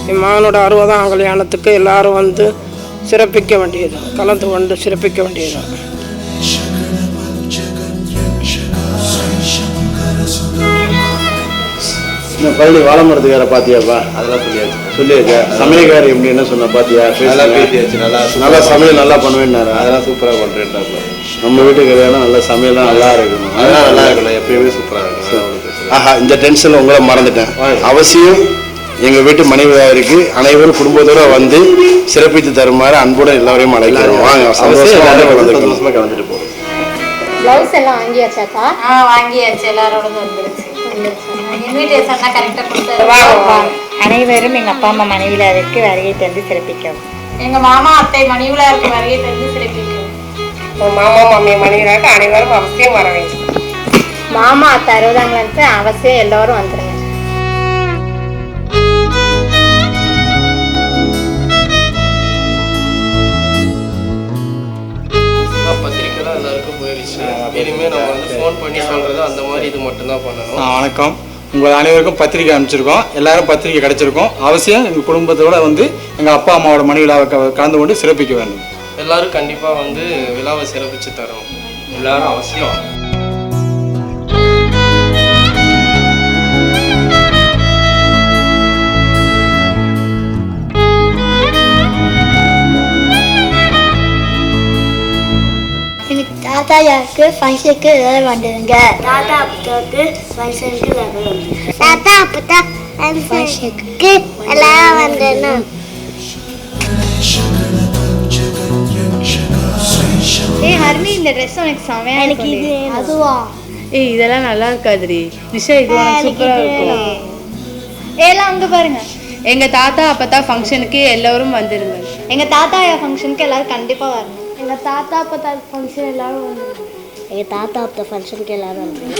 என் மகனோட 60ஆம் கல்யாணத்துக்கு எல்லாரும் வந்து சிறப்பிக்க வேண்டியது, கலந்து கொண்டு சிறப்பிக்க வேண்டியது. இந்த பள்ளி வாழை மரத்துக்கார பாத்தியாப்பா? அதெல்லாம் சொல்லியாச்சா? சமையல்காரி எப்படி என்ன சொன்ன பாத்தியா? நல்லா பேசியாச்சு. நல்லா சமையல் நல்லா பண்ணுவேன்னாரா? அதெல்லாம் சூப்பராக பண்ணுறேன்டாப்பா. நம்ம வீட்டுக்கு கல்யாணம் நல்லா சமையல் தான் நல்லா இருக்கணும். அதெல்லாம் நல்லா இருக்கணும், எப்பயுமே சூப்பராக இருக்கணும். ஆஹா, இந்த டென்ஷனில் உங்களை மறந்துட்டேன். அவசியம் எங்கள் வீட்டு மனைவியாருக்கு அனைவரும் குடும்பத்தோடு வந்து சிறப்பித்து தருமாறு அன்புடன் எல்லாரையும் அழைக்கிறோம். வாங்க, சந்தோஷமாக கலந்துட்டு போவோம். ப்ளவுஸ் எல்லாம் வாங்கியாச்சாக்கா? வாங்கியாச்சு, எல்லாரோட வந்துருச்சு. இன்விடேஷன்லாம் கரெக்டாக கொடுத்தாரு. அனைவரும் எங்கள் அப்பா அம்மா மனைவியாருக்கு வருகை தந்து சிறப்பிக்கவும். எங்கள் மாமா அத்தை மனைவியாருக்கு வருகை தந்து சிறப்பிக்கவும். மாமா மாமி மனைவியாருக்கு அனைவரும் அவசியம் வர வேண்டும். மாமா அத்தை 60ஆம் கல்யாணத்துக்கு அவசியம் எல்லோரும் வந்துடுங்க. பத்திரிக்கை தான் எல்லாருக்கும் போயிடுச்சு. இனிமேல் நம்ம வந்து ஃபோன் பண்ணி சொல்கிறது அந்த மாதிரி இது மட்டும்தான் பண்ணணும். வணக்கம், உங்கள் அனைவருக்கும் பத்திரிக்கை அனுப்பிச்சிருக்கோம். எல்லாரும் பத்திரிக்கை கிடைச்சிருக்கோம். அவசியம் எங்கள் குடும்பத்தோடு வந்து எங்கள் அப்பா அம்மாவோட மணி விழாவை கலந்து கொண்டு சிறப்பிக்க வேண்டும். எல்லாரும் கண்டிப்பாக வந்து விழாவை சிறப்பிச்சு தரோம். எல்லாரும் அவசியம். எனக்கு தாத்தா யாருக்கு ஃபங்க்ஷனுக்கு எல்லாரும் வந்துடுங்க. தாத்தா அப்பத்தாவுக்கு ஃபங்க்ஷனுக்கு எல்லாரும் வந்துடுங்க. தாத்தா அப்பத்தா ஃபங்க்ஷனுக்கு எல்லாரும் வந்துடணும். ஹர்னி, இந்த ட்ரெஸ் உனக்கு செமையா எனக்கு இது அதுவா? இதெல்லாம் நல்லா இருக்காதுரி. நிஷா, இது உனக்கு சூப்பரா இருக்கும். எல்லாம் அங்க பாருங்க. எங்க தாத்தா அப்பத்தா ஃபங்க்ஷனுக்கு எல்லாரும் வந்துருங்க. எங்க தாத்தா ஃபங்க்ஷனுக்கு எல்லாரும் கண்டிப்பா வரணும். எங்கள் தாத்தா அப்பத்தா ஃபங்க்ஷன் எல்லாரும் வந்துடுங்க. எங்கள் தாத்தா அப்பத்தா ஃபங்க்ஷனுக்கு எல்லாரும் வந்துடுங்க.